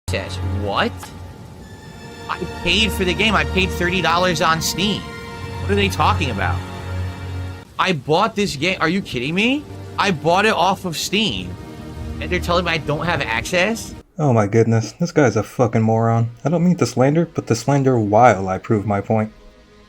Says what? I paid for the game. I paid $30 on Steam. What are they talking about? I bought this game. Are you kidding me? I bought it off of Steam. And they're telling me I don't have access? Oh my goodness, this guy's a fucking moron. I don't mean to slander, but to slander while I prove my point.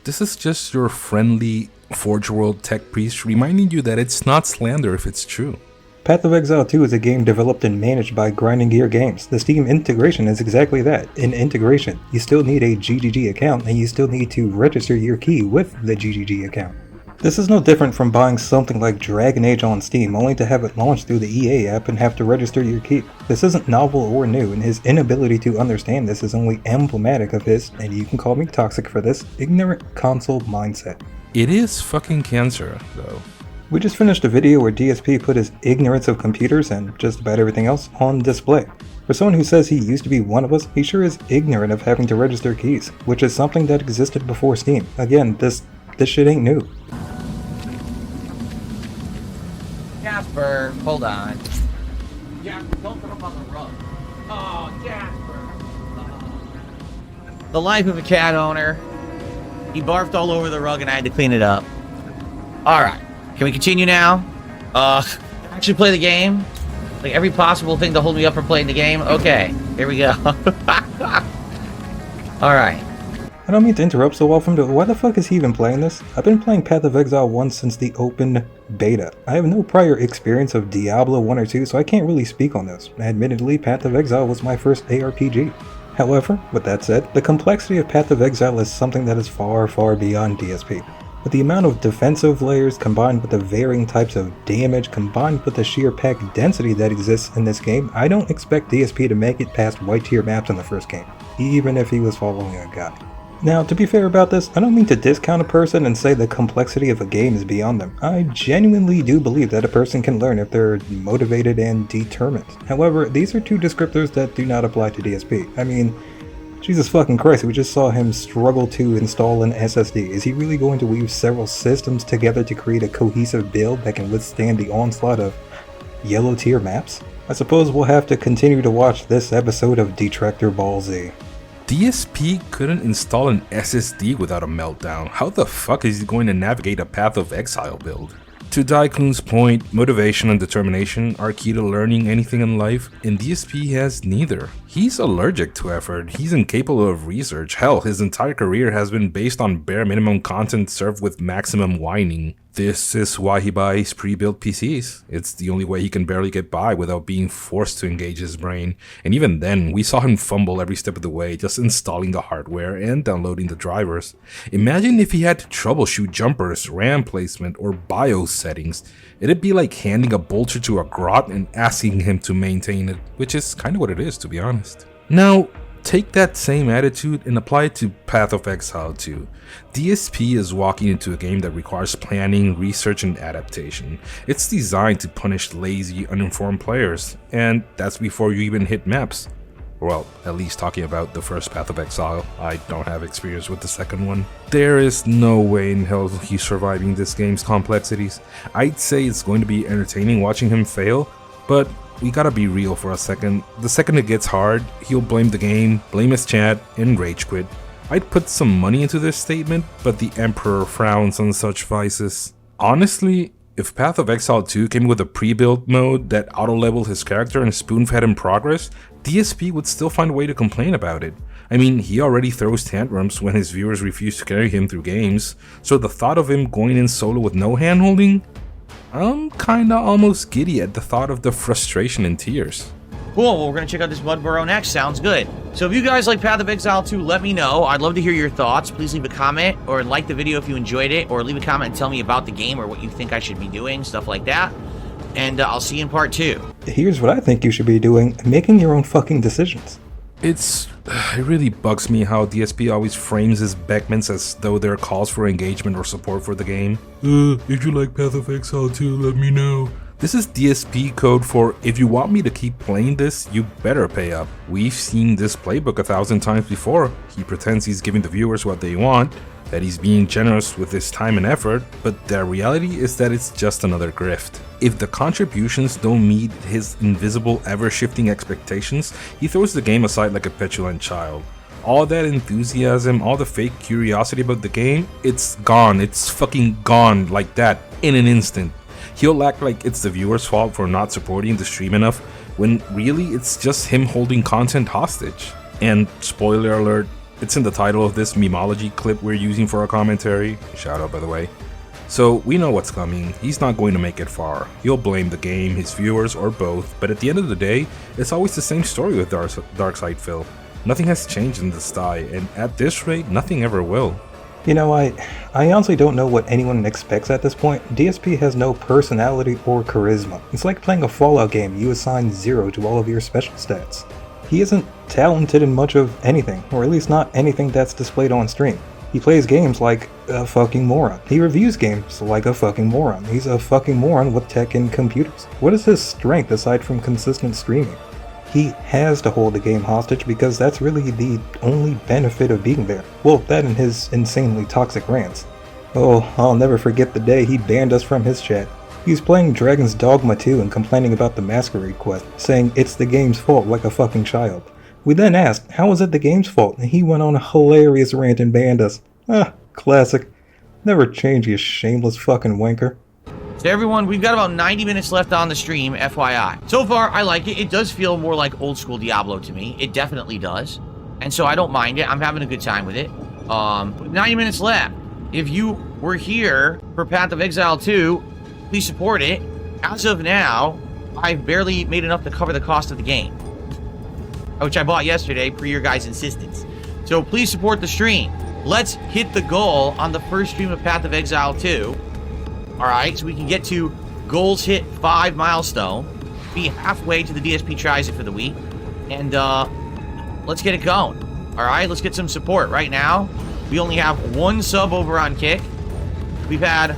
This is just your friendly Forge World tech priest reminding you that it's not slander if it's true. Path of Exile 2 is a game developed and managed by Grinding Gear Games. The Steam integration is exactly that, an integration. You still need a GGG account, and you still need to register your key with the GGG account. This is no different from buying something like Dragon Age on Steam, only to have it launched through the EA app and have to register your key. This isn't novel or new, and his inability to understand this is only emblematic of his, and you can call me toxic for this, ignorant console mindset. It is fucking cancer, though. We just finished a video where DSP put his ignorance of computers and just about everything else on display. For someone who says he used to be one of us, he sure is ignorant of having to register keys, which is something that existed before Steam. Again, this shit ain't new. Jasper, hold on. Jasper, don't throw up on the rug. Oh, Jasper. The life of a cat owner. He barfed all over the rug and I had to clean it up. Alright, can we continue now? Actually play the game? Like every possible thing to hold me up from playing the game? Okay, here we go. Alright. I don't mean to interrupt, so welcome to why the fuck is he even playing this? I've been playing Path of Exile 1 since the open beta. I have no prior experience of Diablo 1 or 2, so I can't really speak on this. Admittedly, Path of Exile was my first ARPG. However, with that said, the complexity of Path of Exile is something that is far, far beyond DSP. With the amount of defensive layers combined with the varying types of damage combined with the sheer pack density that exists in this game, I don't expect DSP to make it past white tier maps in the first game, even if he was following a guide. Now, to be fair about this, I don't mean to discount a person and say the complexity of a game is beyond them. I genuinely do believe that a person can learn if they're motivated and determined. However, these are two descriptors that do not apply to DSP. I mean, Jesus fucking Christ, we just saw him struggle to install an SSD. Is he really going to weave several systems together to create a cohesive build that can withstand the onslaught of yellow tier maps? I suppose we'll have to continue to watch this episode of Detractor Ball Z. DSP couldn't install an SSD without a meltdown. How the fuck is he going to navigate a Path of Exile build? To Daikун's point, motivation and determination are key to learning anything in life, and DSP has neither. He's allergic to effort, he's incapable of research, hell, his entire career has been based on bare minimum content served with maximum whining. This is why he buys pre-built PCs. It's the only way he can barely get by without being forced to engage his brain. And even then, we saw him fumble every step of the way, just installing the hardware and downloading the drivers. Imagine if he had to troubleshoot jumpers, RAM placement, or BIOS settings. It'd be like handing a bolter to a grot and asking him to maintain it, which is kind of what it is, to be honest. Now, take that same attitude and apply it to Path of Exile 2. DSP is walking into a game that requires planning, research, and adaptation. It's designed to punish lazy, uninformed players, and that's before you even hit maps. Well, at least talking about the first Path of Exile, I don't have experience with the second one. There is no way in hell he's surviving this game's complexities. I'd say it's going to be entertaining watching him fail, but we gotta be real for a second. The second it gets hard, he'll blame the game, blame his chat, and rage quit. I'd put some money into this statement, but the Emperor frowns on such vices. Honestly, if Path of Exile 2 came with a pre-built mode that auto-leveled his character and spoon-fed him progress, DSP would still find a way to complain about it. I mean, he already throws tantrums when his viewers refuse to carry him through games, so the thought of him going in solo with no handholding? I'm kinda almost giddy at the thought of the frustration and tears. Cool, well, we're gonna check out this Mud Burrow next. Sounds good. So if you guys like Path of Exile 2, let me know. I'd love to hear your thoughts. Please leave a comment or like the video if you enjoyed it, or leave a comment and tell me about the game or what you think I should be doing, stuff like that. And I'll see you in part 2. Here's what I think you should be doing, making your own fucking decisions. It really bugs me how DSP always frames his begments as though they're calls for engagement or support for the game. If you like Path of Exile 2, let me know. This is DSP code for if you want me to keep playing this, you better pay up. We've seen this playbook 1,000 times before. He pretends he's giving the viewers what they want, that he's being generous with his time and effort, but the reality is that it's just another grift. If the contributions don't meet his invisible, ever-shifting expectations, he throws the game aside like a petulant child. All that enthusiasm, all the fake curiosity about the game, it's gone. It's fucking gone like that in an instant. He'll act like it's the viewer's fault for not supporting the stream enough, when really it's just him holding content hostage. And spoiler alert, it's in the title of this memology clip we're using for our commentary. Shout out, by the way. So we know what's coming. He's not going to make it far. He'll blame the game, his viewers, or both, but at the end of the day, it's always the same story with DarkSydePhil. Nothing has changed in the style, and at this rate, nothing ever will. You know, I honestly don't know what anyone expects at this point. DSP has no personality or charisma. It's like playing a Fallout game. You assign 0 to all of your special stats. He isn't talented in much of anything, or at least not anything that's displayed on stream. He plays games like a fucking moron. He reviews games like a fucking moron. He's a fucking moron with tech and computers. What is his strength aside from consistent streaming? He has to hold the game hostage because that's really the only benefit of being there. Well, that and his insanely toxic rants. Oh, I'll never forget the day he banned us from his chat. He's playing Dragon's Dogma 2 and complaining about the Masquerade quest, saying it's the game's fault like a fucking child. We then asked, how is it the game's fault? And he went on a hilarious rant and banned us. Ah, classic. Never change, you shameless fucking wanker. So everyone, we've got about 90 minutes left on the stream, FYI. So far, I like it. It does feel more like old school Diablo to me. It definitely does. And so I don't mind it. I'm having a good time with it. 90 minutes left. If you were here for Path of Exile 2, please support it. As of now, I've barely made enough to cover the cost of the game, which I bought yesterday per your guys' insistence. So please support the stream. Let's hit the goal on the first stream of Path of Exile 2. Alright, so we can get to goals hit 5 milestone, be halfway to the DSP tries it for the week, and let's get it going. Alright, let's get some support. Right now, we only have 1 sub over on Kick. We've had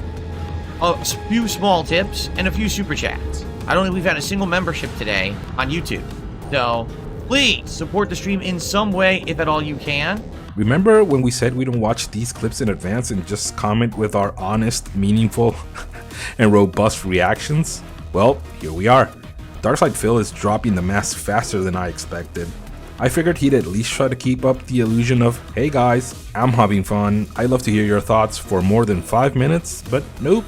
a few small tips and a few super chats. I don't think we've had a single membership today on YouTube. So, please support the stream in some way, if at all you can. Remember when we said we don't watch these clips in advance and just comment with our honest, meaningful, and robust reactions? Well, here we are. DarkSydePhil is dropping the mask faster than I expected. I figured he'd at least try to keep up the illusion of, hey guys, I'm having fun, I'd love to hear your thoughts for more than 5 minutes, but nope.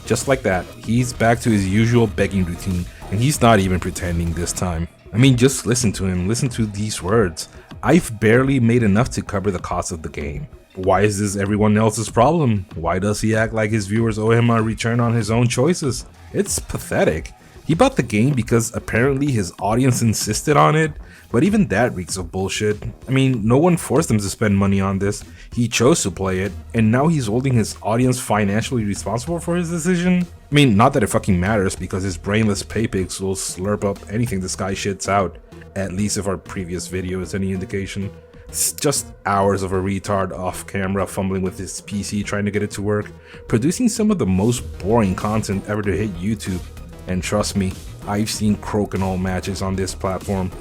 Just like that, he's back to his usual begging routine, and he's not even pretending this time. I mean, just listen to him, listen to these words. I've barely made enough to cover the cost of the game. Why is this everyone else's problem? Why does he act like his viewers owe him a return on his own choices? It's pathetic. He bought the game because apparently his audience insisted on it, but even that reeks of bullshit. I mean, no one forced him to spend money on this. He chose to play it, and now he's holding his audience financially responsible for his decision? I mean, not that it fucking matters because his brainless paypigs will slurp up anything this guy shits out. At least if our previous video is any indication. It's just hours of a retard off camera fumbling with his PC trying to get it to work, producing some of the most boring content ever to hit YouTube. And trust me, I've seen crokinole matches on this platform.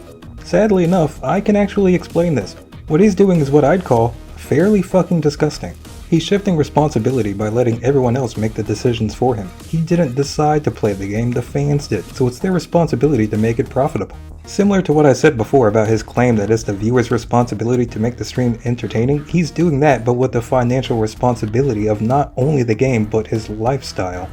Sadly enough, I can actually explain this. What he's doing is what I'd call fairly fucking disgusting. He's shifting responsibility by letting everyone else make the decisions for him. He didn't decide to play the game, the fans did, so it's their responsibility to make it profitable. Similar to what I said before about his claim that it's the viewer's responsibility to make the stream entertaining, he's doing that but with the financial responsibility of not only the game but his lifestyle.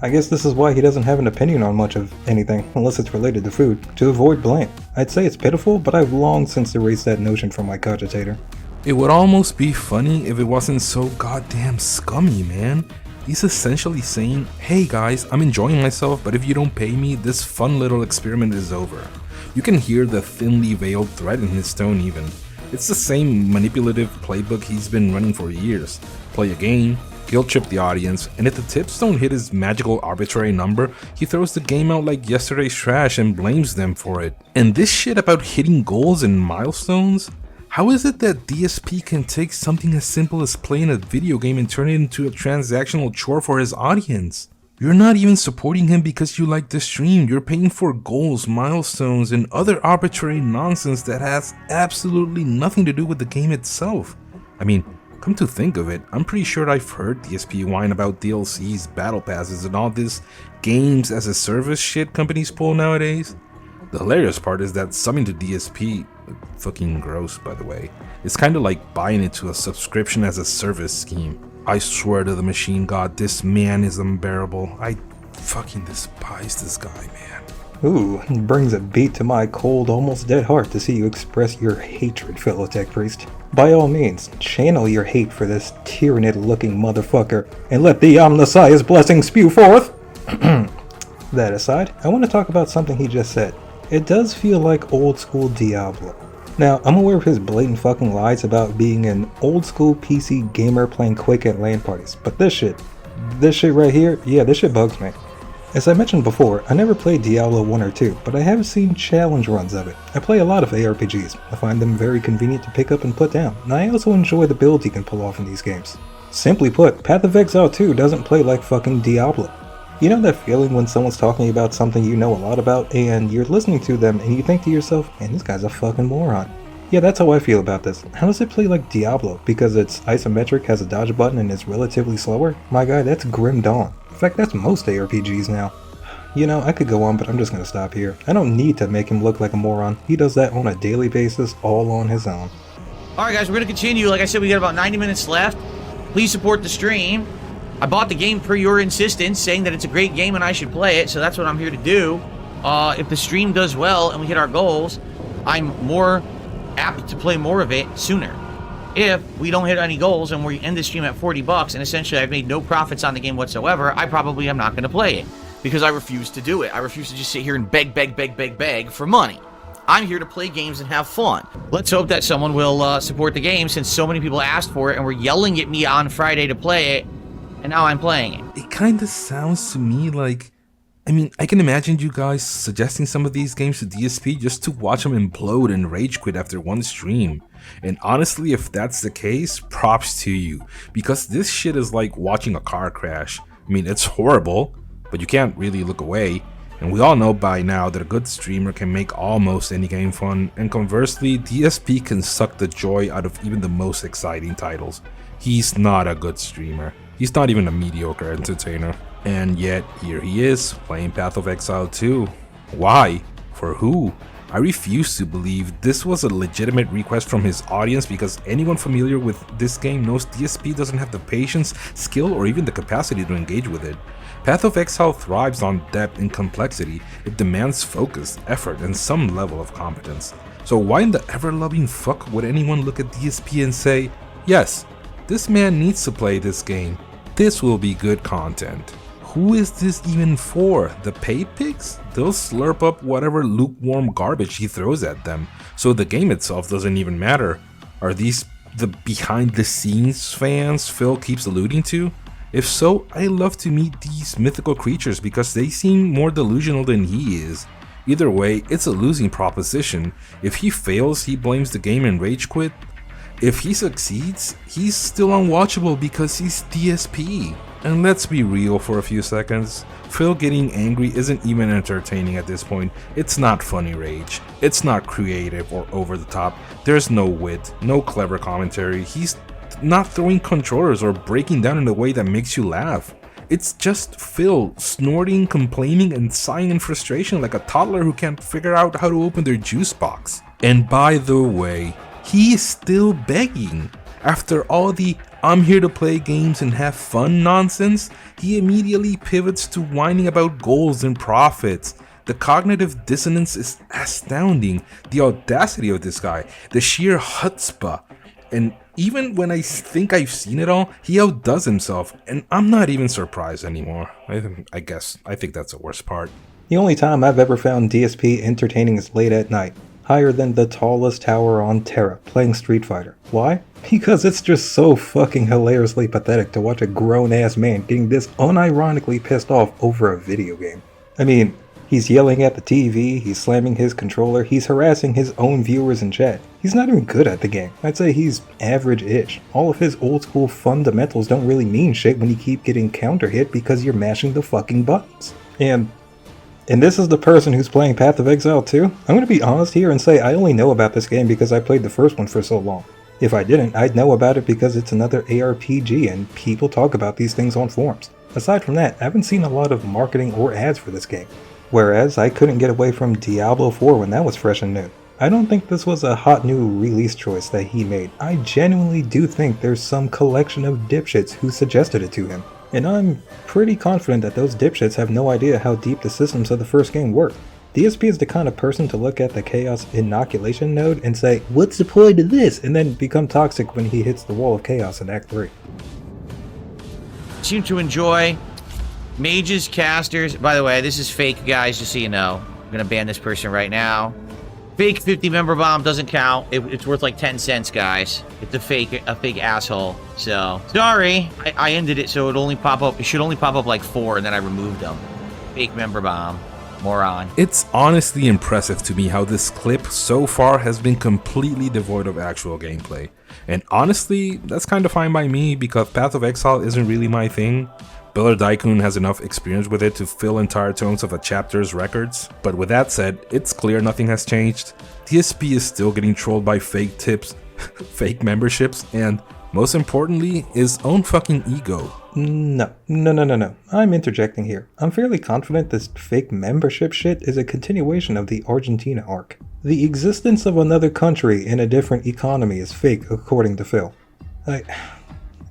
I guess this is why he doesn't have an opinion on much of anything, unless it's related to food, to avoid blame. I'd say it's pitiful, but I've long since erased that notion from my cogitator. It would almost be funny if it wasn't so goddamn scummy, man. He's essentially saying, hey guys, I'm enjoying myself, but if you don't pay me, this fun little experiment is over. You can hear the thinly veiled threat in his tone even. It's the same manipulative playbook he's been running for years. Play a game, guilt trip the audience, and if the tips don't hit his magical arbitrary number, he throws the game out like yesterday's trash and blames them for it. And this shit about hitting goals and milestones? How is it that DSP can take something as simple as playing a video game and turn it into a transactional chore for his audience? You're not even supporting him because you like the stream. You're paying for goals, milestones, and other arbitrary nonsense that has absolutely nothing to do with the game itself. I mean, come to think of it, I'm pretty sure I've heard DSP whine about DLCs, battle passes, and all this games as a service shit companies pull nowadays. The hilarious part is that subbing to DSP, fucking gross by the way, it's kind of like buying into a subscription as a service scheme. I swear to the machine god, this man is unbearable. I fucking despise this guy, man. Ooh, brings a beat to my cold, almost dead heart to see you express your hatred, fellow tech priest. By all means, channel your hate for this tyrannid-looking motherfucker, and let the Omnissiah's blessing spew forth! That aside, I want to talk about something he just said. It does feel like old school Diablo. Now, I'm aware of his blatant fucking lies about being an old school PC gamer playing Quake at LAN parties, but this shit right here, yeah, this shit bugs me. As I mentioned before, I never played Diablo 1 or 2, but I have seen challenge runs of it. I play a lot of ARPGs. I find them very convenient to pick up and put down, and I also enjoy the builds you can pull off in these games. Simply put, Path of Exile 2 doesn't play like fucking Diablo. You know that feeling when someone's talking about something you know a lot about, and you're listening to them and you think to yourself, man, this guy's a fucking moron. Yeah, that's how I feel about this. How does it play like Diablo? Because it's isometric, has a dodge button, and is relatively slower? My guy, that's Grim Dawn. In fact, that's most ARPGs now. You know, I could go on, but I'm just gonna stop here. I don't need to make him look like a moron. He does that on a daily basis, all on his own. Alright guys, we're gonna continue. Like I said, we got about 90 minutes left. Please support the stream. I bought the game per your insistence, saying that it's a great game and I should play it, so that's what I'm here to do. If the stream does well and we hit our goals, I'm more apt to play more of it sooner. If we don't hit any goals and we end the stream at $40 and essentially I've made no profits on the game whatsoever, I probably am not going to play it because I refuse to do it. I refuse to just sit here and beg for money. I'm here to play games and have fun. Let's hope that someone will support the game since so many people asked for it and were yelling at me on Friday to play it, and now I'm playing it. It kind of sounds to me like, I mean, I can imagine you guys suggesting some of these games to DSP just to watch them implode and rage quit after one stream. And honestly, if that's the case, props to you, because this shit is like watching a car crash. I mean, it's horrible, but you can't really look away. And we all know by now that a good streamer can make almost any game fun, and conversely, DSP can suck the joy out of even the most exciting titles. He's not a good streamer. He's not even a mediocre entertainer. And yet, here he is, playing Path of Exile 2. Why? For who? I refuse to believe this was a legitimate request from his audience, because anyone familiar with this game knows DSP doesn't have the patience, skill, or even the capacity to engage with it. Path of Exile thrives on depth and complexity. It demands focus, effort, and some level of competence. So why in the ever-loving fuck would anyone look at DSP and say, yes, this man needs to play this game. This will be good content. Who is this even for? The paid pigs? They'll slurp up whatever lukewarm garbage he throws at them, so the game itself doesn't even matter. Are these the behind the scenes fans Phil keeps alluding to? If so, I love to meet these mythical creatures because they seem more delusional than he is. Either way, it's a losing proposition. If he fails, he blames the game and rage quit. If he succeeds, he's still unwatchable because he's DSP. And let's be real for a few seconds, Phil getting angry isn't even entertaining at this point. It's not funny rage, it's not creative or over the top, there's no wit, no clever commentary, he's not throwing controllers or breaking down in a way that makes you laugh. It's just Phil snorting, complaining, and sighing in frustration like a toddler who can't figure out how to open their juice box. And by the way, he is still begging. After all the "I'm here to play games and have fun" nonsense, he immediately pivots to whining about goals and profits. The cognitive dissonance is astounding. The audacity of this guy, the sheer chutzpah. And even when I think I've seen it all, he outdoes himself, and I'm not even surprised anymore. I think that's the worst part. The only time I've ever found DSP entertaining is late at night, higher than the tallest tower on Terra, playing Street Fighter. Why? Because it's just so fucking hilariously pathetic to watch a grown-ass man getting this unironically pissed off over a video game. I mean, He's yelling at the TV, he's slamming his controller, he's harassing his own viewers in chat. He's not even good at the game. I'd say he's average-ish. All of his old school fundamentals don't really mean shit when you keep getting counter hit because you're mashing the fucking buttons. And this is the person who's playing Path of Exile 2? I'm gonna be honest here and say I only know about this game because I played the first one for so long. If I didn't, I'd know about it because it's another ARPG and people talk about these things on forums. Aside from that, I haven't seen a lot of marketing or ads for this game. Whereas, I couldn't get away from Diablo 4 when that was fresh and new. I don't think this was a hot new release choice that he made. I genuinely do think there's some collection of dipshits who suggested it to him. And I'm pretty confident that those dipshits have no idea how deep the systems of the first game work. DSP is the kind of person to look at the Chaos Inoculation node and say, "What's the point of this?" and then become toxic when he hits the wall of Chaos in Act 3. Seem to enjoy mages, casters. By the way, this is fake, guys, just so you know. I'm gonna ban this person right now. Fake 50 member bomb doesn't count. It's worth like 10 cents, guys. It's a fake asshole. So sorry, I ended it so it only pop up. It should only pop up like 4, and then I removed them. Fake member bomb, moron. It's honestly impressive to me how this clip so far has been completely devoid of actual gameplay. And honestly, that's kind of fine by me because Path of Exile isn't really my thing. Builder Daikun has enough experience with it to fill entire tomes of a chapter's records. But with that said, it's clear nothing has changed. DSP is still getting trolled by fake tips, fake memberships, and most importantly, his own fucking ego. No. I'm interjecting here. I'm fairly confident this fake membership shit is a continuation of the Argentina arc. The existence of another country in a different economy is fake, according to Phil. What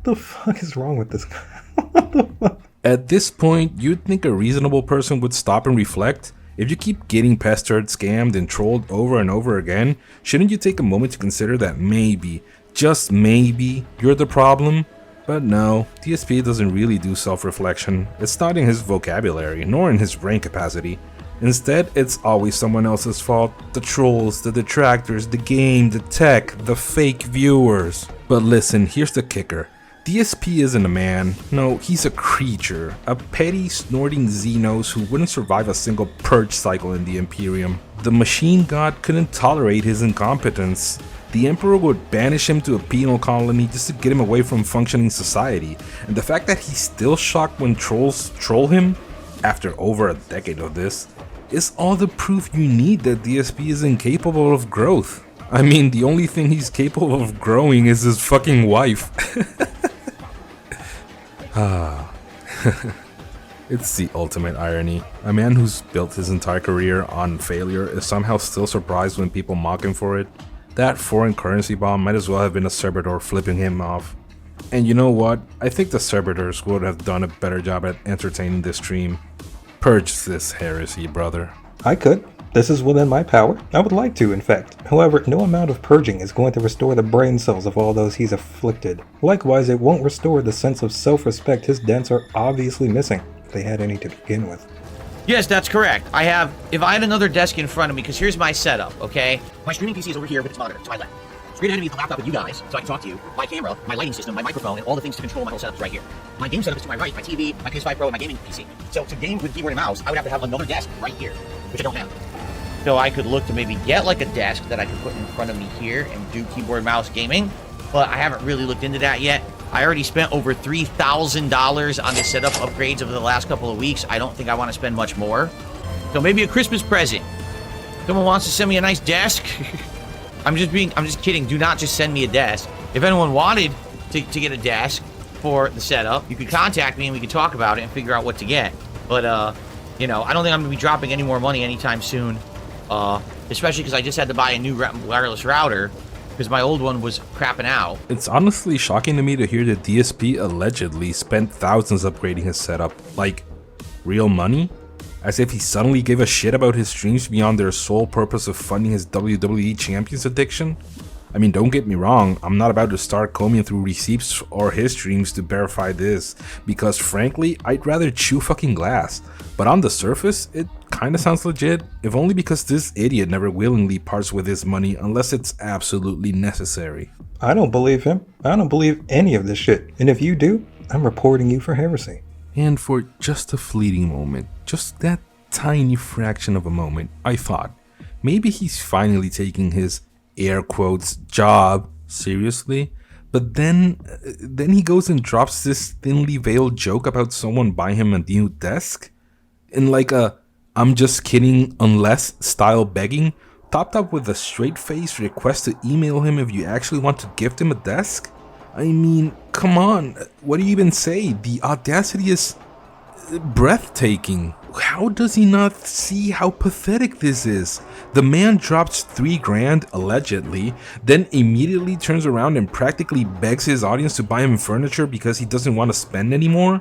the fuck is wrong with this guy? What the fuck? At this point, you'd think a reasonable person would stop and reflect. If you keep getting pestered, scammed, and trolled over and over again, shouldn't you take a moment to consider that maybe, just maybe, you're the problem? But no, DSP doesn't really do self-reflection. It's not in his vocabulary, nor in his brain capacity. Instead, it's always someone else's fault. The trolls, the detractors, the game, the tech, the fake viewers. But listen, here's the kicker. DSP isn't a man, no, he's a creature, a petty, snorting Xenos who wouldn't survive a single purge cycle in the Imperium. The machine god couldn't tolerate his incompetence. The Emperor would banish him to a penal colony just to get him away from functioning society, and the fact that he's still shocked when trolls troll him, after over a decade of this, is all the proof you need that DSP is incapable of growth. I mean, the only thing he's capable of growing is his fucking wife. It's the ultimate irony. A man who's built his entire career on failure is somehow still surprised when people mock him for it. That foreign currency bomb might as well have been a servitor flipping him off. And you know what? I think the servitors would have done a better job at entertaining this stream. Purge this heresy, brother. I could. This is within my power. I would like to, in fact. However, no amount of purging is going to restore the brain cells of all those he's afflicted. Likewise, it won't restore the sense of self-respect his dents are obviously missing, if they had any to begin with. Yes, that's correct. If I had another desk in front of me, because here's my setup, okay? My streaming PC is over here with its monitor to my left. Straight ahead of me is the laptop with you guys, so I can talk to you. My camera, my lighting system, my microphone, and all the things to control my whole setup is right here. My game setup is to my right, my TV, my PS5 Pro, and my gaming PC. So to game with keyboard and mouse, I would have to have another desk right here, which I don't have. So I could look to maybe get like a desk that I could put in front of me here and do keyboard mouse gaming, but I haven't really looked into that yet. I already spent over $3,000 on the setup upgrades over the last couple of weeks. I don't think I want to spend much more. So maybe a Christmas present. Someone wants to send me a nice desk. I'm just kidding. Do not just send me a desk. If anyone wanted to get a desk for the setup, you could contact me and we could talk about it and figure out what to get. But, you know, I don't think I'm going to be dropping any more money anytime soon. Especially because I just had to buy a new wireless router because my old one was crapping out. It's honestly shocking to me to hear that DSP allegedly spent thousands upgrading his setup. Like, real money? As if he suddenly gave a shit about his streams beyond their sole purpose of funding his WWE Champions addiction? I mean, don't get me wrong, I'm not about to start combing through receipts or his streams to verify this, because frankly, I'd rather chew fucking glass. But on the surface, it kinda sounds legit, if only because this idiot never willingly parts with his money unless it's absolutely necessary. I don't believe him. I don't believe any of this shit. And if you do, I'm reporting you for heresy. And for just a fleeting moment, just that tiny fraction of a moment, I thought, maybe he's finally taking his air quotes job seriously. But then he goes and drops this thinly veiled joke about someone buying him a new desk in like a "I'm just kidding unless" style begging, topped up with a straight-faced request to email him if you actually want to gift him a desk. I mean, come on, what do you even say? The audacity is breathtaking. How does he not see how pathetic this is? The man drops $3,000 allegedly, then immediately turns around and practically begs his audience to buy him furniture because he doesn't want to spend anymore.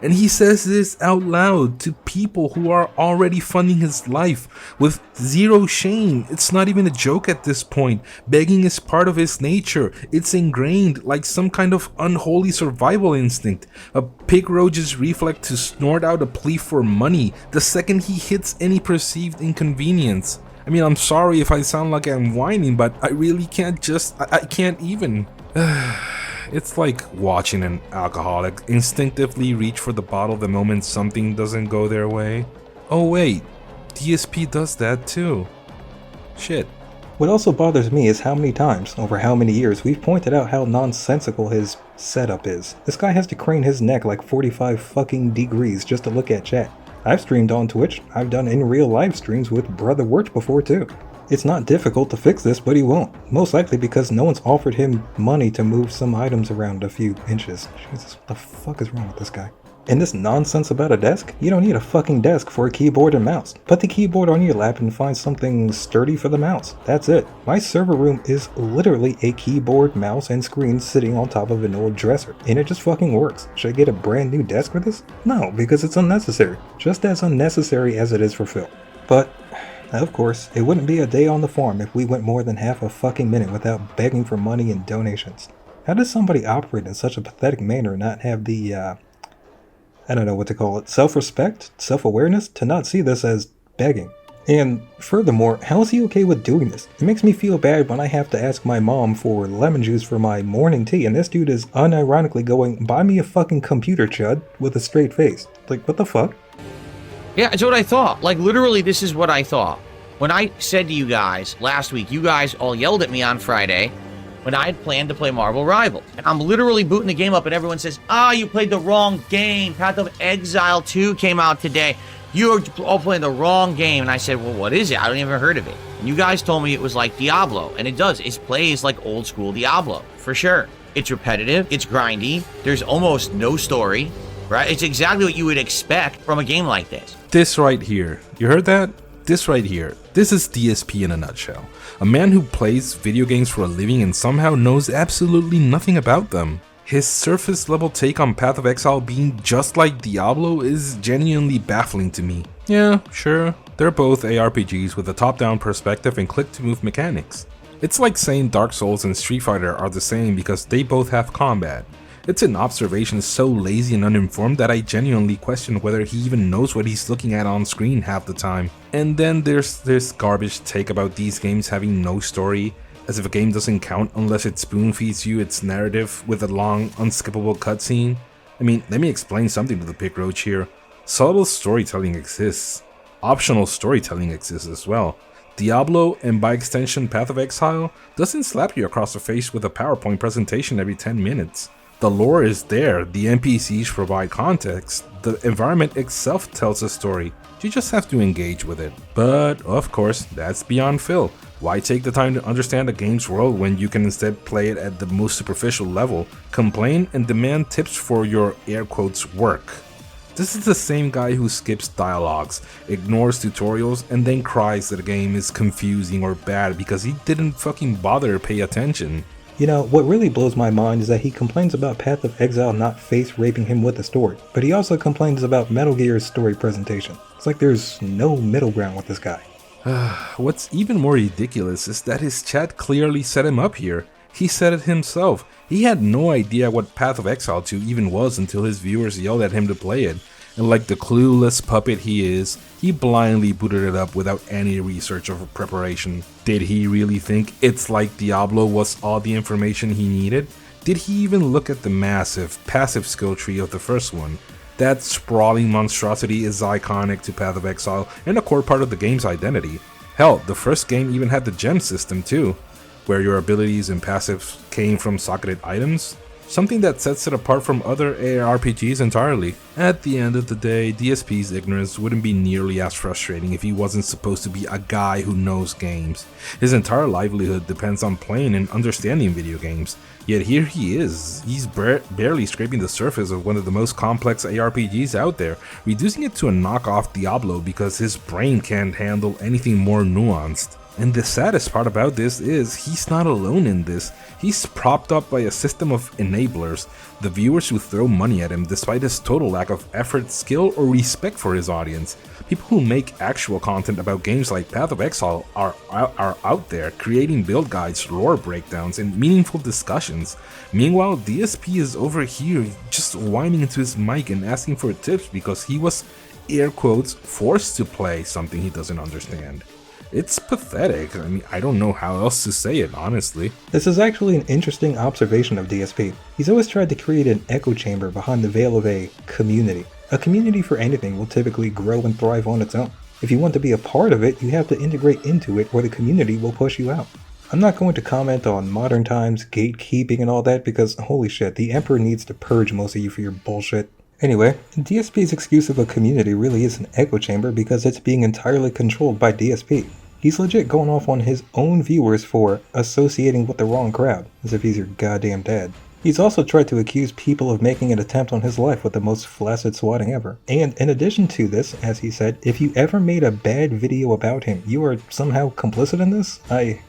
And he says this out loud to people who are already funding his life with zero shame. It's not even a joke at this point. Begging is part of his nature. It's ingrained like some kind of unholy survival instinct. A pig roach's reflex to snort out a plea for money the second he hits any perceived inconvenience. I mean, I'm sorry if I sound like I'm whining, but I really can't I can't even. It's like watching an alcoholic instinctively reach for the bottle the moment something doesn't go their way. Oh wait, DSP does that too. Shit. What also bothers me is how many times, over how many years, we've pointed out how nonsensical his setup is. This guy has to crane his neck like 45 fucking degrees just to look at chat. I've streamed on Twitch, I've done in real live streams with Brother Wirch before too. It's not difficult to fix this, but he won't. Most likely because no one's offered him money to move some items around a few inches. Jesus, what the fuck is wrong with this guy? And this nonsense about a desk? You don't need a fucking desk for a keyboard and mouse. Put the keyboard on your lap and find something sturdy for the mouse. That's it. My server room is literally a keyboard, mouse, and screen sitting on top of an old dresser. And it just fucking works. Should I get a brand new desk for this? No, because it's unnecessary. Just as unnecessary as it is for Phil. But of course, it wouldn't be a day on the farm if we went more than half a fucking minute without begging for money and donations. How does somebody operate in such a pathetic manner and not have the, I don't know what to call it, self-respect, self-awareness to not see this as begging? And furthermore, how is he okay with doing this? It makes me feel bad when I have to ask my mom for lemon juice for my morning tea and this dude is unironically going, "Buy me a fucking computer, chud," with a straight face. Like, what the fuck? Yeah, it's what I thought. Like, literally, this is what I thought. When I said to you guys last week, you guys all yelled at me on Friday when I had planned to play Marvel Rivals. And I'm literally booting the game up and everyone says, you played the wrong game. Path of Exile 2 came out today. You're all playing the wrong game. And I said, well, what is it? I don't even heard of it. And you guys told me it was like Diablo. And it does. It plays like old school Diablo, for sure. It's repetitive. It's grindy. There's almost no story. Right? It's exactly what you would expect from a game like this. This right here. You heard that? This right here. This is DSP in a nutshell. A man who plays video games for a living and somehow knows absolutely nothing about them. His surface level take on Path of Exile being just like Diablo is genuinely baffling to me. Yeah, sure. They're both ARPGs with a top-down perspective and click-to-move mechanics. It's like saying Dark Souls and Street Fighter are the same because they both have combat. It's an observation so lazy and uninformed that I genuinely question whether he even knows what he's looking at on screen half the time. And then there's this garbage take about these games having no story, as if a game doesn't count unless it spoon feeds you its narrative with a long, unskippable cutscene. I mean, let me explain something to the pig roach here. Subtle storytelling exists. Optional storytelling exists as well. Diablo, and by extension Path of Exile, doesn't slap you across the face with a PowerPoint presentation every 10 minutes. The lore is there, the NPCs provide context, the environment itself tells a story, you just have to engage with it. But, of course, that's beyond Phil. Why take the time to understand a game's world when you can instead play it at the most superficial level, complain and demand tips for your air quotes work? This is the same guy who skips dialogues, ignores tutorials, and then cries that a game is confusing or bad because he didn't fucking bother to pay attention. You know, what really blows my mind is that he complains about Path of Exile not face raping him with the story, but he also complains about Metal Gear's story presentation. It's like there's no middle ground with this guy. What's even more ridiculous is that his chat clearly set him up here. He said it himself. He had no idea what Path of Exile 2 even was until his viewers yelled at him to play it. And like the clueless puppet he is, he blindly booted it up without any research or preparation. Did he really think It's Like Diablo was all the information he needed? Did he even look at the massive, passive skill tree of the first one? That sprawling monstrosity is iconic to Path of Exile and a core part of the game's identity. Hell, the first game even had the gem system too, where your abilities and passives came from socketed items, something that sets it apart from other ARPGs entirely. At the end of the day, DSP's ignorance wouldn't be nearly as frustrating if he wasn't supposed to be a guy who knows games. His entire livelihood depends on playing and understanding video games, yet here he is, he's barely scraping the surface of one of the most complex ARPGs out there, reducing it to a knockoff Diablo because his brain can't handle anything more nuanced. And the saddest part about this is he's not alone in this. He's propped up by a system of enablers, the viewers who throw money at him despite his total lack of effort, skill, or respect for his audience. People who make actual content about games like Path of Exile are out there creating build guides, lore breakdowns, and meaningful discussions. Meanwhile, DSP is over here just whining into his mic and asking for tips because he was, air quotes, forced to play something he doesn't understand. It's pathetic. I mean, I don't know how else to say it, honestly. This is actually an interesting observation of DSP. He's always tried to create an echo chamber behind the veil of a community. A community for anything will typically grow and thrive on its own. If you want to be a part of it, you have to integrate into it or the community will push you out. I'm not going to comment on modern times, gatekeeping and all that because holy shit, the Emperor needs to purge most of you for your bullshit. Anyway, DSP's excuse of a community really is an echo chamber because it's being entirely controlled by DSP. He's legit going off on his own viewers for associating with the wrong crowd, as if he's your goddamn dad. He's also tried to accuse people of making an attempt on his life with the most flaccid swatting ever. And in addition to this, as he said, if you ever made a bad video about him, you are somehow complicit in this? I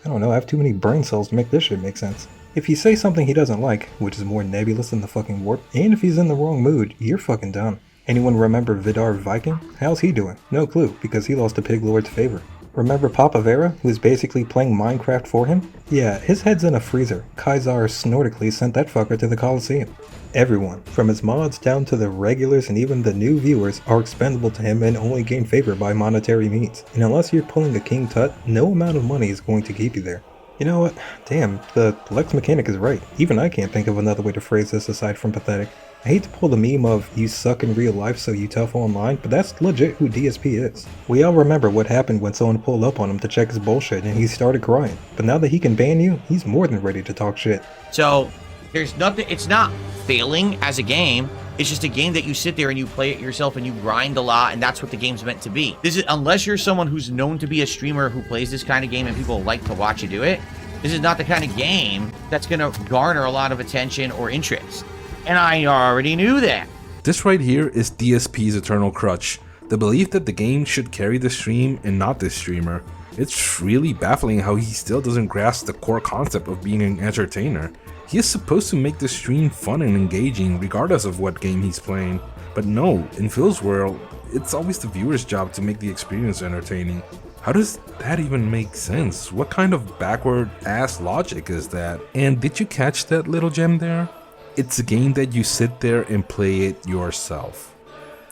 don't know, I have too many brain cells to make this shit make sense. If you say something he doesn't like, which is more nebulous than the fucking warp, and if he's in the wrong mood, you're fucking done. Anyone remember Vidar Viking? How's he doing? No clue, because he lost to Pig Lord's favor. Remember Papa Vera, who's basically playing Minecraft for him? Yeah, his head's in a freezer. Kaisar Snortically sent that fucker to the Coliseum. Everyone, from his mods down to the regulars and even the new viewers, are expendable to him and only gain favor by monetary means. And unless you're pulling a King Tut, no amount of money is going to keep you there. You know what? Damn, the Lex mechanic is right. Even I can't think of another way to phrase this aside from pathetic. I hate to pull the meme of you suck in real life so you tough online, but that's legit who DSP is. We all remember what happened when someone pulled up on him to check his bullshit and he started crying. But now that he can ban you, he's more than ready to talk shit. So, there's nothing, it's not failing as a game. It's just a game that you sit there and you play it yourself and you grind a lot, and that's what the game's meant to be. This is, unless you're someone who's known to be a streamer who plays this kind of game and people like to watch you do it, this is not the kind of game that's gonna garner a lot of attention or interest. And I already knew that. This right here is DSP's eternal crutch, the belief that the game should carry the stream and not the streamer. It's really baffling how he still doesn't grasp the core concept of being an entertainer. He is supposed to make the stream fun and engaging regardless of what game he's playing. But no, in Phil's world, it's always the viewer's job to make the experience entertaining. How does that even make sense? What kind of backward ass logic is that? And did you catch that little gem there? It's a game that you sit there and play it yourself.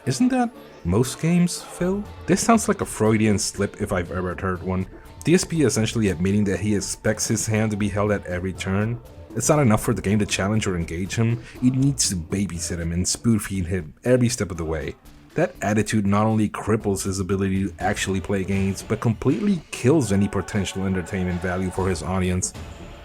Isn't that most games, Phil? This sounds like a Freudian slip if I've ever heard one. DSP essentially admitting that he expects his hand to be held at every turn. It's not enough for the game to challenge or engage him, it needs to babysit him and spoon-feed him every step of the way. That attitude not only cripples his ability to actually play games, but completely kills any potential entertainment value for his audience.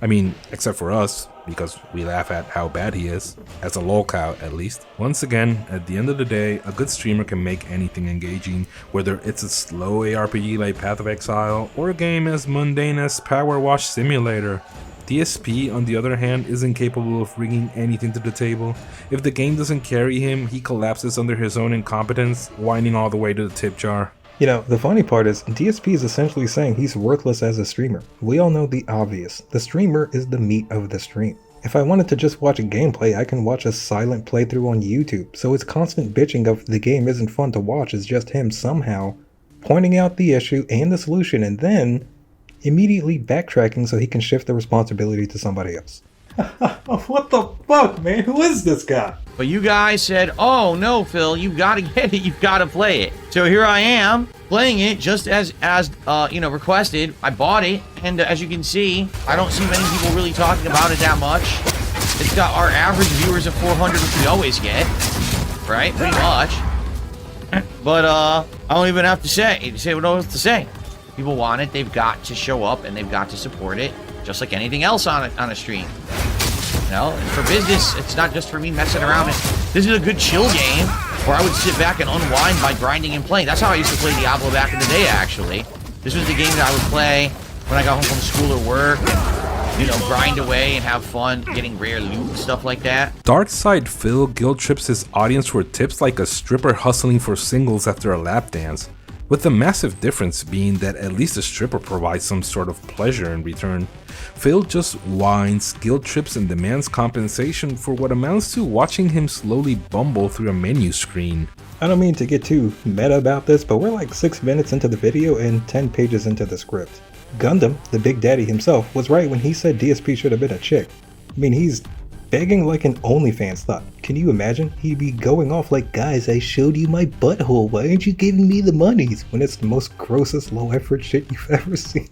I mean, except for us, because we laugh at how bad he is, as a lolcow at least. Once again, at the end of the day, a good streamer can make anything engaging, whether it's a slow ARPG like Path of Exile, or a game as mundane as Power Wash Simulator. DSP, on the other hand, isn't capable of bringing anything to the table. If the game doesn't carry him, he collapses under his own incompetence, whining all the way to the tip jar. You know, the funny part is, DSP is essentially saying he's worthless as a streamer. We all know the obvious. The streamer is the meat of the stream. If I wanted to just watch a gameplay, I can watch a silent playthrough on YouTube, so his constant bitching of the game isn't fun to watch is just him somehow pointing out the issue and the solution and then immediately backtracking so he can shift the responsibility to somebody else. What the fuck, man? Who is this guy? But you guys said, oh no, Phil, you gotta get it, you've gotta play it. So here I am, playing it just as requested. I bought it, and as you can see, I don't see many people really talking about it that much. It's got our average viewers of 400, which we always get. right? Pretty much. But I don't even have to say what else to say. People want it, they've got to show up and they've got to support it, just like anything else on a stream. You know, and for business, it's not just for me messing around. This is a good chill game where I would sit back and unwind by grinding and playing. That's how I used to play Diablo back in the day, actually. This was the game that I would play when I got home from school or work, and, you know, grind away and have fun getting rare loot and stuff like that. DarkSydePhil guilt trips his audience for tips like a stripper hustling for singles after a lap dance, with the massive difference being that at least the stripper provides some sort of pleasure in return. Phil just whines, guilt trips, and demands compensation for what amounts to watching him slowly bumble through a menu screen. I don't mean to get too meta about this, but we're like 6 minutes into the video and 10 pages into the script. Gundam, the Big Daddy himself, was right when he said DSP should have been a chick. I mean, he's begging like an OnlyFans thought. Can you imagine? He'd be going off like, guys, I showed you my butthole, why aren't you giving me the monies? When it's the most grossest low effort shit you've ever seen.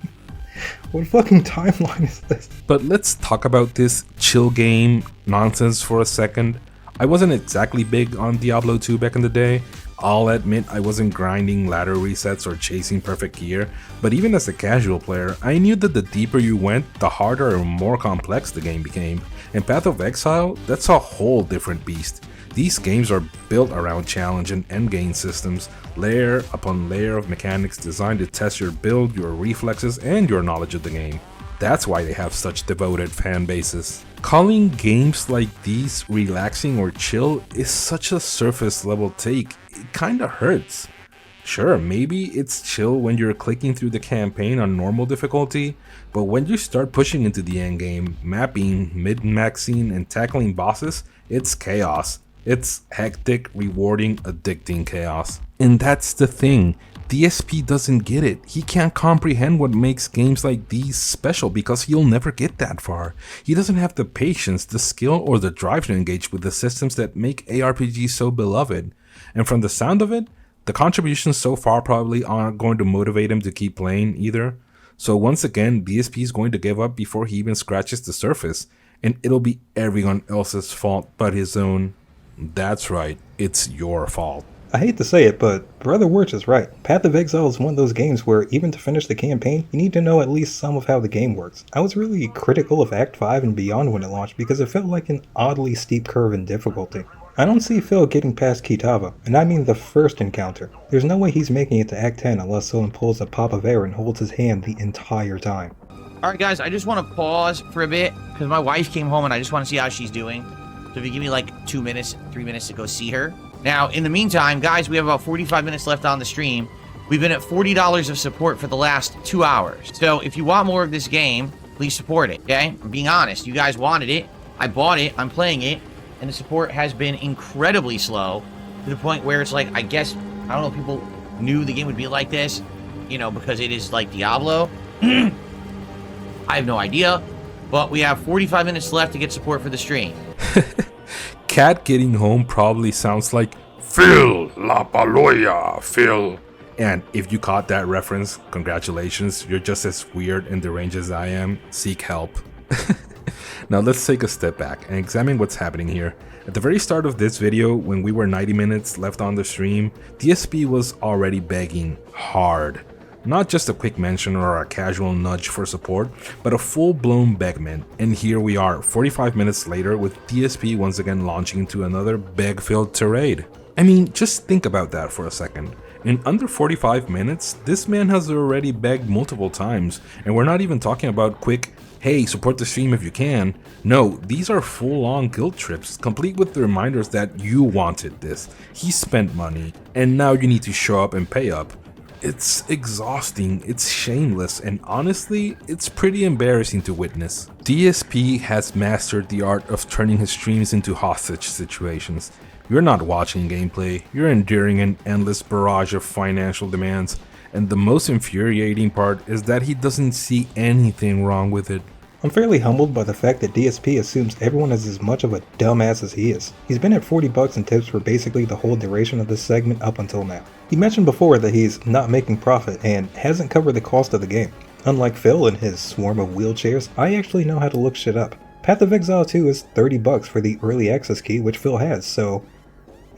What fucking timeline is this? But let's talk about this chill game nonsense for a second. I wasn't exactly big on Diablo 2 back in the day. I'll admit I wasn't grinding ladder resets or chasing perfect gear, but even as a casual player, I knew that the deeper you went, the harder and more complex the game became. And Path of Exile, that's a whole different beast. These games are built around challenge and endgame systems, layer upon layer of mechanics designed to test your build, your reflexes, and your knowledge of the game. That's why they have such devoted fan bases. Calling games like these relaxing or chill is such a surface level take, it kinda hurts. Sure, maybe it's chill when you're clicking through the campaign on normal difficulty, but when you start pushing into the endgame, mapping, mid-maxing, and tackling bosses, it's chaos. It's hectic, rewarding, addicting chaos. And that's the thing. DSP doesn't get it. He can't comprehend what makes games like these special because he'll never get that far. He doesn't have the patience, the skill, or the drive to engage with the systems that make ARPGs so beloved. And from the sound of it, the contributions so far probably aren't going to motivate him to keep playing either. So once again, DSP is going to give up before he even scratches the surface, and it'll be everyone else's fault but his own. That's right, it's your fault. I hate to say it, but Brother Wirch is right. Path of Exile is one of those games where even to finish the campaign, you need to know at least some of how the game works. I was really critical of Act 5 and beyond when it launched because it felt like an oddly steep curve in difficulty. I don't see Phil getting past Kitava, and I mean the first encounter. There's no way he's making it to Act 10 unless someone pulls a pop of air and holds his hand the entire time. Alright guys, I just want to pause for a bit, because my wife came home and I just want to see how she's doing. So if you give me like 2 minutes, 3 minutes to go see her. Now, in the meantime, guys, we have about 45 minutes left on the stream. We've been at $40 of support for the last 2 hours. So if you want more of this game, please support it, okay? I'm being honest. You guys wanted it. I bought it. I'm playing it. And the support has been incredibly slow to the point where it's like, I guess, I don't know, people knew the game would be like this, you know, because it is like Diablo. I have no idea. But we have 45 minutes left to get support for the stream. Cat getting home probably sounds like Phil La Paloya, Phil. And if you caught that reference, congratulations, you're just as weird and deranged as I am. Seek help. Now let's take a step back and examine what's happening here. At the very start of this video, when we were 90 minutes left on the stream, DSP was already begging hard. Not just a quick mention or a casual nudge for support, but a full-blown begment. And here we are, 45 minutes later, with DSP once again launching into another beg-filled tirade. I mean, just think about that for a second. In under 45 minutes, this man has already begged multiple times, and we're not even talking about quick, hey, support the stream if you can. No, these are full-on guilt trips, complete with the reminders that you wanted this, he spent money, and now you need to show up and pay up. It's exhausting, it's shameless, and honestly, it's pretty embarrassing to witness. DSP has mastered the art of turning his streams into hostage situations. You're not watching gameplay, you're enduring an endless barrage of financial demands, and the most infuriating part is that he doesn't see anything wrong with it. I'm fairly humbled by the fact that DSP assumes everyone is as much of a dumbass as he is. He's been at $40 in tips for basically the whole duration of this segment up until now. He mentioned before that he's not making profit and hasn't covered the cost of the game. Unlike Phil and his swarm of wheelchairs, I actually know how to look shit up. Path of Exile 2 is $30 for the early access key, which Phil has, so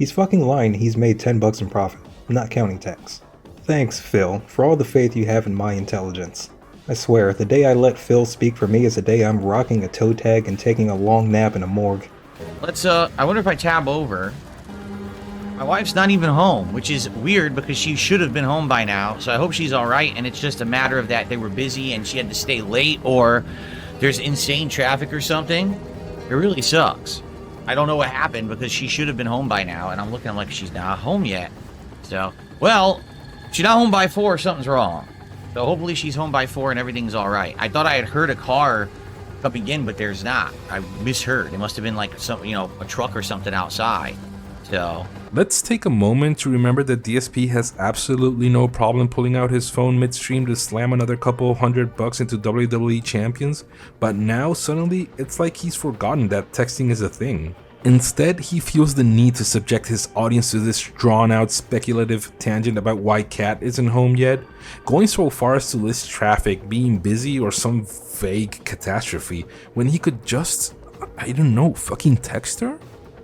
He's fucking lying. He's made $10 in profit, not counting tax. Thanks, Phil, for all the faith you have in my intelligence. I swear, the day I let Phil speak for me is the day I'm rocking a toe tag and taking a long nap in a morgue. I wonder if I tab over. My wife's not even home, which is weird because she should have been home by now, so I hope she's alright, and it's just a matter of that they were busy and she had to stay late, or there's insane traffic or something. It really sucks. I don't know what happened because she should have been home by now, and I'm looking like she's not home yet. So, well, if she's not home by 4, something's wrong. So hopefully she's home by 4 and everything's alright. I thought I had heard a car coming in, but there's not. I misheard. It must have been like some, a truck or something outside. So let's take a moment to remember that DSP has absolutely no problem pulling out his phone midstream to slam another couple $100 into WWE champions, but now suddenly it's like he's forgotten that texting is a thing. Instead, he feels the need to subject his audience to this drawn-out speculative tangent about why Kat isn't home yet, going so far as to list traffic, being busy, or some vague catastrophe, when he could just, I don't know, fucking text her?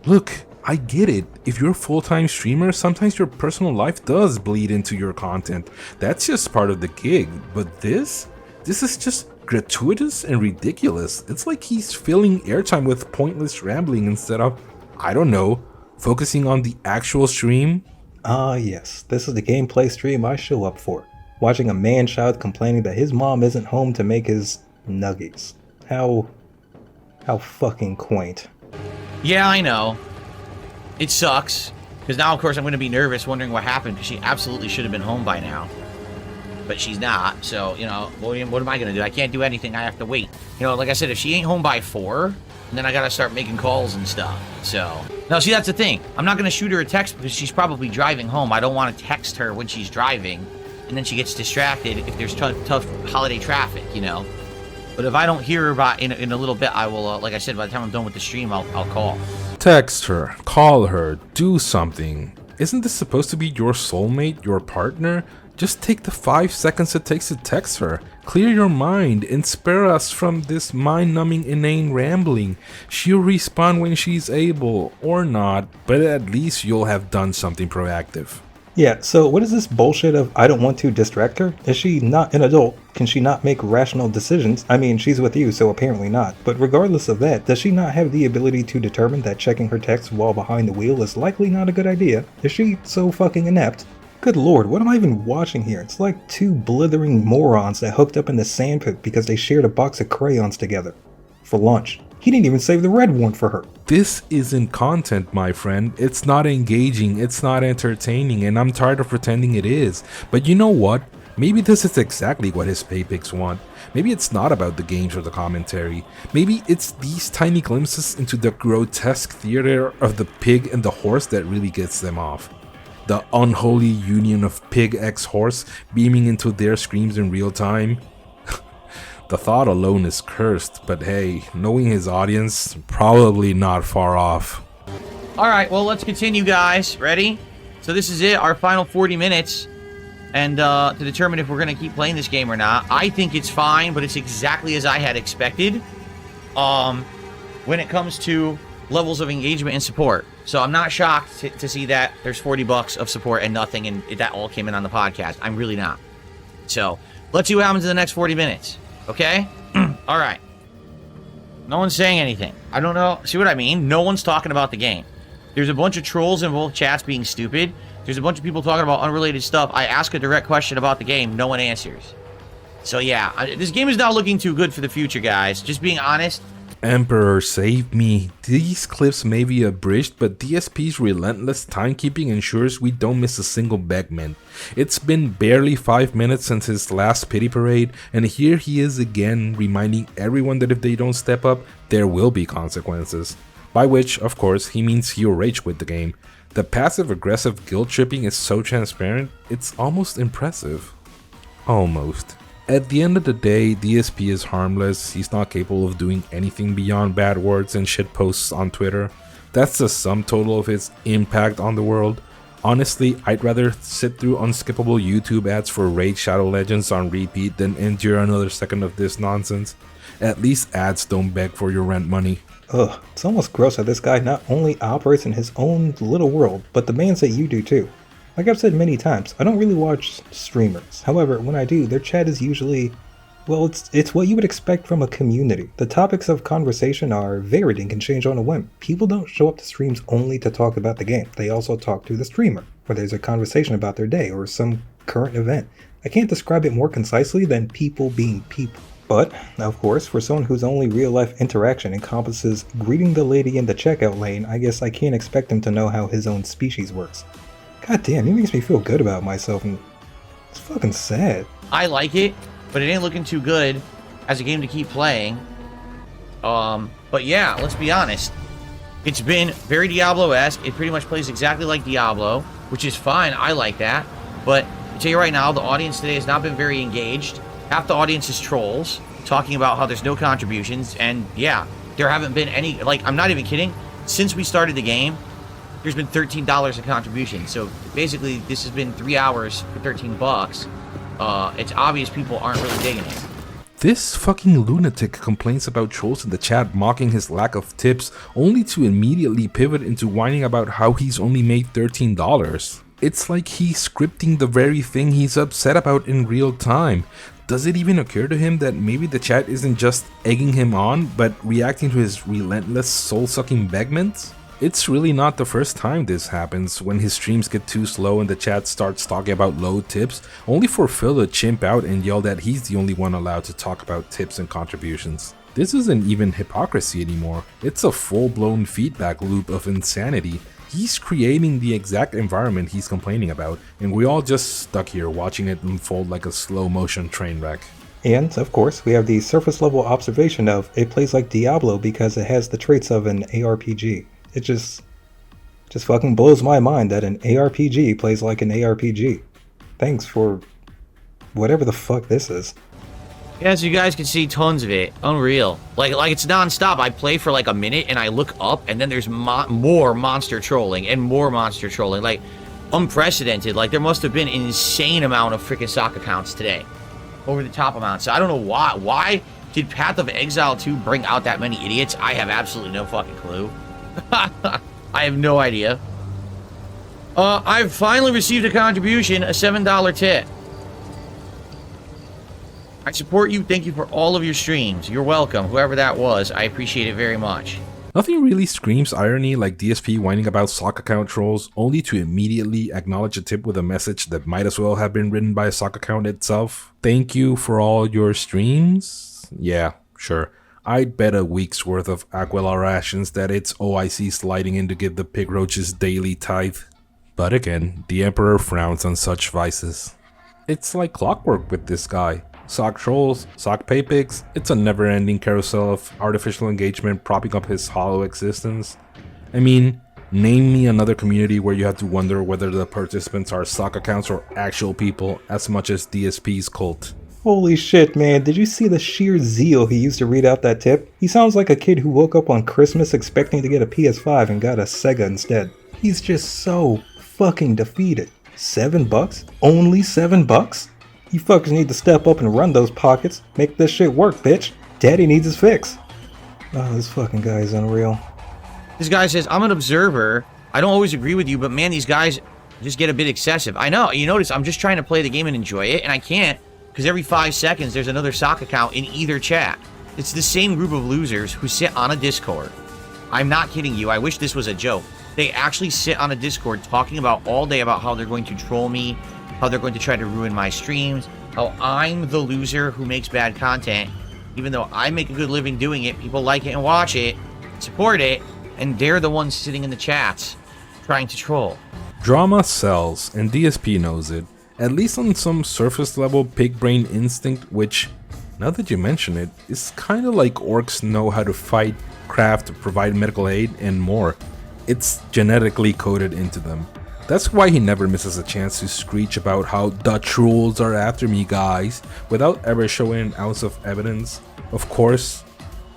Look, I get it. If you're a full-time streamer, sometimes your personal life does bleed into your content. That's just part of the gig. But this is just gratuitous and ridiculous. It's like he's filling airtime with pointless rambling instead of, I don't know, focusing on the actual stream. Yes, this is the gameplay stream I show up for. Watching a man shout complaining that his mom isn't home to make his nuggies. How fucking quaint. yeah, I know. It sucks. Because now, of course, I'm going to be nervous wondering what happened because she absolutely should have been home by now. But she's not. So, what am I going to do? I can't do anything. I have to wait. Like I said, if she ain't home by 4, then I got to start making calls and stuff. So, no, see, that's the thing. I'm not going to shoot her a text because she's probably driving home. I don't want to text her when she's driving. And then she gets distracted if there's tough holiday traffic, But if I don't hear her in a little bit, I will, like I said, by the time I'm done with the stream, I'll call. Text her, call her, do something. Isn't this supposed to be your soulmate, your partner? Just take the 5 seconds it takes to text her. Clear your mind and spare us from this mind-numbing inane rambling. She'll respond when she's able, or not, but at least you'll have done something proactive. Yeah, so what is this bullshit of I don't want to distract her? Is she not an adult? Can she not make rational decisions? I mean, she's with you, so apparently not. But regardless of that, does she not have the ability to determine that checking her text while behind the wheel is likely not a good idea? Is she so fucking inept? Good lord, what am I even watching here? It's like 2 blithering morons that hooked up in the sandpit because they shared a box of crayons together. For lunch. He didn't even save the red one for her. This isn't content, my friend. It's not engaging, it's not entertaining, and I'm tired of pretending it is. But you know what? Maybe this is exactly what his paypics want. Maybe it's not about the games or the commentary. Maybe it's these tiny glimpses into the grotesque theater of the pig and the horse that really gets them off. The unholy union of pig x horse beaming into their screams in real time. The thought alone is cursed, but hey, knowing his audience, probably not far off. Alright, well, let's continue, guys. Ready? So this is it, our final 40 minutes. And to determine if we're going to keep playing this game or not. I think it's fine, but it's exactly as I had expected. When it comes to levels of engagement and support. So I'm not shocked to see that there's $40 of support and nothing, and that all came in on the podcast. I'm really not. So, let's see what happens in the next 40 minutes. Okay? Alright. No one's saying anything. I don't know. See what I mean? No one's talking about the game. There's a bunch of trolls in both chats being stupid. There's a bunch of people talking about unrelated stuff. I ask a direct question about the game. No one answers. So yeah, this game is not looking too good for the future, guys. Just being honest. Emperor, save me. These clips may be abridged, but DSP's relentless timekeeping ensures we don't miss a single begment. It's been barely 5 minutes since his last pity parade, and here he is again, reminding everyone that if they don't step up, there will be consequences. By which, of course, he means he'll rage quit the game. The passive-aggressive guilt tripping is so transparent, it's almost impressive. Almost. At the end of the day, DSP is harmless. He's not capable of doing anything beyond bad words and shit posts on Twitter. That's the sum total of his impact on the world. Honestly, I'd rather sit through unskippable YouTube ads for Raid Shadow Legends on repeat than endure another second of this nonsense. At least ads don't beg for your rent money. Ugh, it's almost gross how this guy not only operates in his own little world, but demands that you do too. Like I've said many times, I don't really watch streamers. However, when I do, their chat is usually, well, it's what you would expect from a community. The topics of conversation are varied and can change on a whim. People don't show up to streams only to talk about the game. They also talk to the streamer, where there's a conversation about their day or some current event. I can't describe it more concisely than people being people. But, of course, for someone whose only real-life interaction encompasses greeting the lady in the checkout lane, I guess I can't expect him to know how his own species works. God damn, he makes me feel good about myself, and it's fucking sad. I like it, but it ain't looking too good as a game to keep playing. But yeah, let's be honest. It's been very Diablo-esque. It pretty much plays exactly like Diablo, which is fine. I like that. But I tell you right now, the audience today has not been very engaged. Half the audience is trolls, talking about how there's no contributions, and yeah, there haven't been any, like, I'm not even kidding. Since we started the game, there's been $13 in contributions, so basically this has been 3 hours for 13 bucks. It's obvious people aren't really digging it. This fucking lunatic complains about trolls in the chat mocking his lack of tips, only to immediately pivot into whining about how he's only made $13. It's like he's scripting the very thing he's upset about in real time. Does it even occur to him that maybe the chat isn't just egging him on, but reacting to his relentless soul-sucking begments? It's really not the first time this happens, when his streams get too slow and the chat starts talking about low tips, only for Phil to chimp out and yell that he's the only one allowed to talk about tips and contributions. This isn't even hypocrisy anymore, it's a full-blown feedback loop of insanity. He's creating the exact environment he's complaining about, and we all just stuck here watching it unfold like a slow-motion train wreck. And, of course, we have the surface-level observation of it plays like Diablo because it has the traits of an ARPG. It just fucking blows my mind that an ARPG plays like an ARPG. Thanks for whatever the fuck this is. Yeah, as you guys can see, tons of it. Unreal. Like it's non-stop. I play for like a minute and I look up and then there's more monster trolling and more monster trolling. Like, unprecedented. Like, there must have been an insane amount of freaking sock accounts today. Over the top amounts. So I don't know why. Why did Path of Exile 2 bring out that many idiots? I have absolutely no fucking clue. I have no idea. I've finally received a contribution, a $7 tip. I support you. Thank you for all of your streams. You're welcome. Whoever that was, I appreciate it very much. Nothing really screams irony like DSP whining about sock account trolls, only to immediately acknowledge a tip with a message that might as well have been written by a sock account itself. Thank you for all your streams? Yeah, sure. I'd bet a week's worth of Aquila rations that it's OIC sliding in to give the pig roaches daily tithe. But again, the Emperor frowns on such vices. It's like clockwork with this guy. Sock trolls, sock pay pigs, it's a never-ending carousel of artificial engagement propping up his hollow existence. I mean, name me another community where you have to wonder whether the participants are sock accounts or actual people as much as DSP's cult. Holy shit, man, did you see the sheer zeal he used to read out that tip? He sounds like a kid who woke up on Christmas expecting to get a PS5 and got a Sega instead. He's just so fucking defeated. $7? Only $7? You fuckers need to step up and run those pockets. Make this shit work, bitch. Daddy needs his fix. Oh, this fucking guy is unreal. This guy says, I'm an observer. I don't always agree with you, but man, these guys just get a bit excessive. I know. You notice I'm just trying to play the game and enjoy it, and I can't, because every 5 seconds there's another sock account in either chat. It's the same group of losers who sit on a Discord. I'm not kidding you. I wish this was a joke. They actually sit on a Discord talking about all day about how they're going to troll me, how they're going to try to ruin my streams, how I'm the loser who makes bad content. Even though I make a good living doing it, people like it and watch it, support it, and they're the ones sitting in the chats trying to troll. Drama sells, and DSP knows it, at least on some surface level pig brain instinct, which, now that you mention it, is kinda like orcs know how to fight, craft, provide medical aid, and more. It's genetically coded into them. That's why he never misses a chance to screech about how the trolls are after me, guys, without ever showing an ounce of evidence. Of course,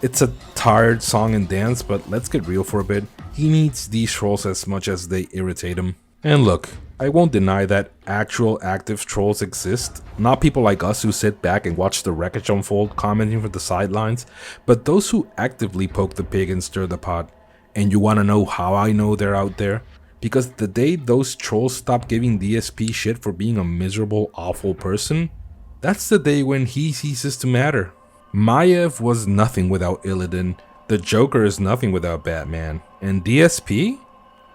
it's a tired song and dance, but let's get real for a bit. He needs these trolls as much as they irritate him. And look, I won't deny that actual active trolls exist, not people like us who sit back and watch the wreckage unfold commenting from the sidelines, but those who actively poke the pig and stir the pot. And you wanna know how I know they're out there? Because the day those trolls stop giving DSP shit for being a miserable, awful person, that's the day when he ceases to matter. Maiev was nothing without Illidan, the Joker is nothing without Batman, and DSP?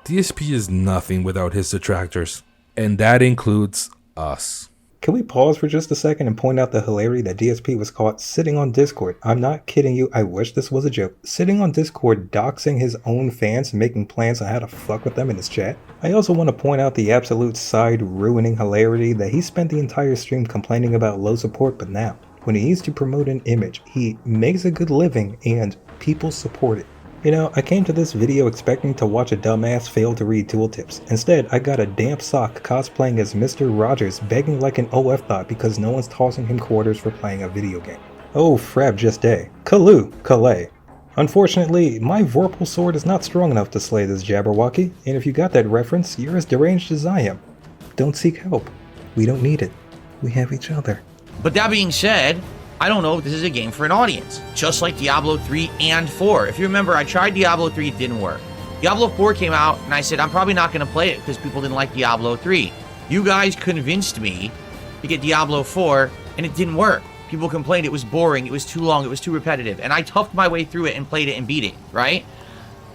DSP is nothing without his detractors, and that includes us. Can we pause for just a second and point out the hilarity that DSP was caught sitting on Discord? I'm not kidding you, I wish this was a joke. Sitting on Discord doxing his own fans and making plans on how to fuck with them in his chat. I also want to point out the absolute side ruining hilarity that he spent the entire stream complaining about low support, but now, when he needs to promote an image, he makes a good living and people support it. You know, I came to this video expecting to watch a dumbass fail to read tooltips. Instead, I got a damp sock cosplaying as Mr. Rogers begging like an OF thought because no one's tossing him quarters for playing a video game. Oh, frab just day. Calais. Unfortunately, my Vorpal sword is not strong enough to slay this Jabberwocky, and if you got that reference, you're as deranged as I am. Don't seek help. We don't need it. We have each other. But that being said, I don't know if this is a game for an audience, just like Diablo 3 and 4. If you remember, I tried Diablo 3, it didn't work. Diablo 4 came out, and I said, I'm probably not going to play it because people didn't like Diablo 3. You guys convinced me to get Diablo 4, and it didn't work. People complained it was boring, it was too long, it was too repetitive. And I toughed my way through it and played it and beat it, right?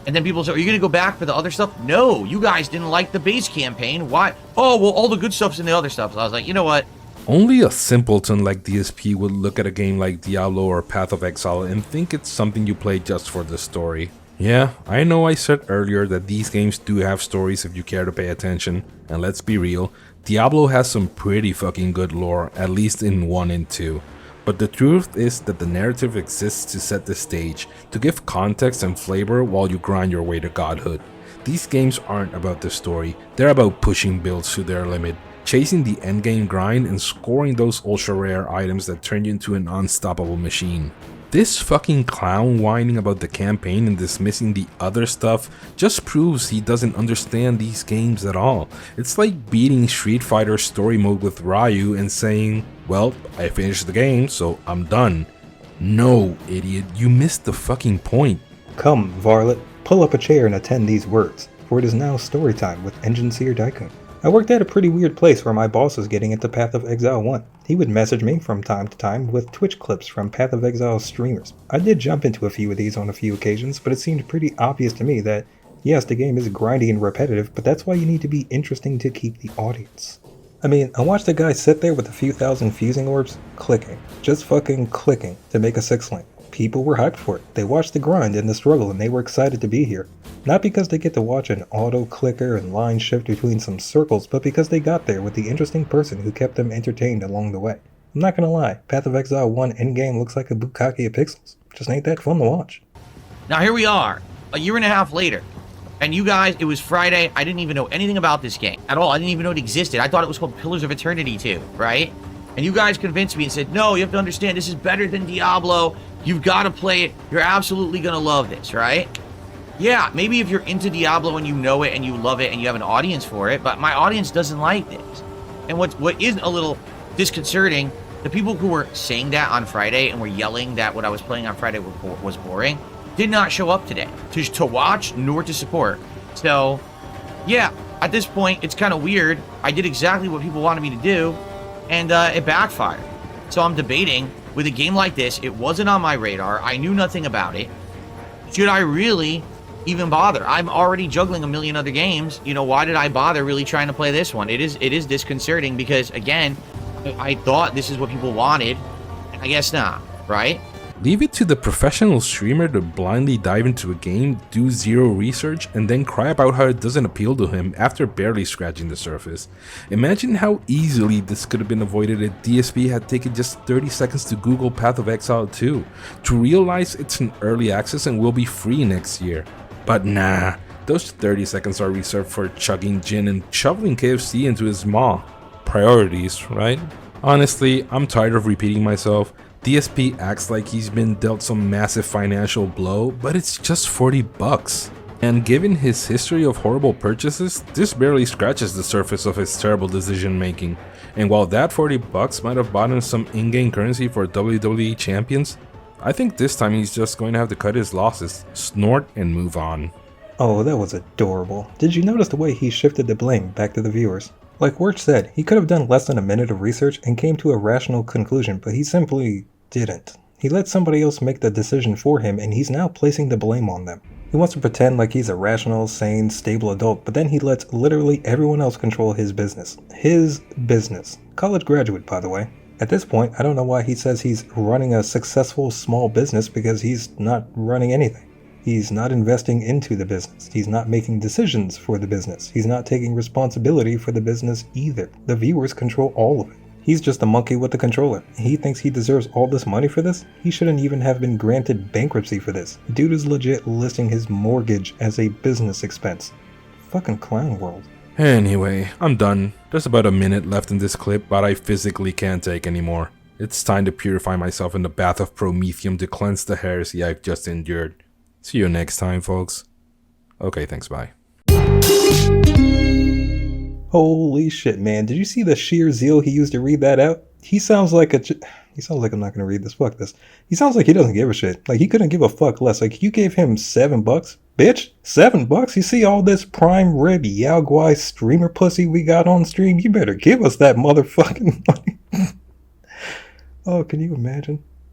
And then people said, are you going to go back for the other stuff? No, you guys didn't like the base campaign. Why? Oh, well, all the good stuff's in the other stuff. So I was like, you know what? Only a simpleton like DSP would look at a game like Diablo or Path of Exile and think it's something you play just for the story. Yeah, I know I said earlier that these games do have stories if you care to pay attention, and let's be real, Diablo has some pretty fucking good lore, at least in 1 and 2. But the truth is that the narrative exists to set the stage, to give context and flavor while you grind your way to godhood. These games aren't about the story, they're about pushing builds to their limit, chasing the endgame grind and scoring those ultra rare items that turn you into an unstoppable machine. This fucking clown whining about the campaign and dismissing the other stuff just proves he doesn't understand these games at all. It's like beating Street Fighter story mode with Ryu and saying, well, I finished the game, so I'm done. No, idiot, you missed the fucking point. Come, varlet, pull up a chair and attend these words, for it is now story time with Engine Seer Daikun. I worked at a pretty weird place where my boss was getting into Path of Exile 1. He would message me from time to time with Twitch clips from Path of Exile streamers. I did jump into a few of these on a few occasions, but it seemed pretty obvious to me that, yes, the game is grindy and repetitive, but that's why you need to be interesting to keep the audience. I mean, I watched a guy sit there with a few thousand fusing orbs, clicking, just fucking clicking, to make a 6-link. People were hyped for it. They watched the grind and the struggle and they were excited to be here. Not because they get to watch an auto clicker and line shift between some circles, but because they got there with the interesting person who kept them entertained along the way. I'm not gonna lie, Path of Exile 1 endgame looks like a bukkake of pixels. Just ain't that fun to watch. Now here we are, a year and a half later. And you guys, it was Friday, I didn't even know anything about this game at all. I didn't even know it existed. I thought it was called Pillars of Eternity 2, right? And you guys convinced me and said, no, you have to understand, this is better than Diablo. You've got to play it. You're absolutely going to love this, right? Yeah, maybe if you're into Diablo and you know it and you love it and you have an audience for it, but my audience doesn't like this. And what is a little disconcerting, the people who were saying that on Friday and were yelling that what I was playing on Friday was boring, did not show up today to watch nor to support. So, yeah, at this point, it's kind of weird. I did exactly what people wanted me to do, and it backfired. So I'm debating, with a game like this, it wasn't on my radar. I knew nothing about it. Should I really even bother? I'm already juggling a million other games. You know, why did I bother really trying to play this one? It is disconcerting because, again, I thought this is what people wanted. I guess not, right? Leave it to the professional streamer to blindly dive into a game, do zero research, and then cry about how it doesn't appeal to him after barely scratching the surface. Imagine how easily this could have been avoided if DSP had taken just 30 seconds to Google Path of Exile 2, to realize it's in early access and will be free next year. But nah, those 30 seconds are reserved for chugging gin and shoveling KFC into his maw. Priorities, right? Honestly, I'm tired of repeating myself. DSP acts like he's been dealt some massive financial blow, but it's just $40. And given his history of horrible purchases, this barely scratches the surface of his terrible decision making. And while that $40 might have bought him some in-game currency for WWE champions, I think this time he's just going to have to cut his losses, snort, and move on. Oh, that was adorable. Did you notice the way he shifted the blame back to the viewers? Like Wirch said, he could have done less than a minute of research and came to a rational conclusion, but he simply didn't. He let somebody else make the decision for him, and he's now placing the blame on them. He wants to pretend like he's a rational, sane, stable adult, but then he lets literally everyone else control his business. His business. College graduate, by the way. At this point, I don't know why he says he's running a successful small business, because he's not running anything. He's not investing into the business. He's not making decisions for the business. He's not taking responsibility for the business either. The viewers control all of it. He's just a monkey with the controller. He thinks he deserves all this money for this? He shouldn't even have been granted bankruptcy for this. Dude is legit listing his mortgage as a business expense. Fucking clown world. Anyway, I'm done. There's about a minute left in this clip, but I physically can't take anymore. It's time to purify myself in the bath of promethium to cleanse the heresy I've just endured. See you next time, folks. Okay, thanks, bye. Holy shit, man. Did you see the sheer zeal he used to read that out? He sounds like I'm not gonna read this. Fuck this. He sounds like he doesn't give a shit. Like, he couldn't give a fuck less. Like, you gave him $7? Bitch, $7? You see all this prime rib Yao Guai streamer pussy we got on stream? You better give us that motherfucking money. Oh, can you imagine?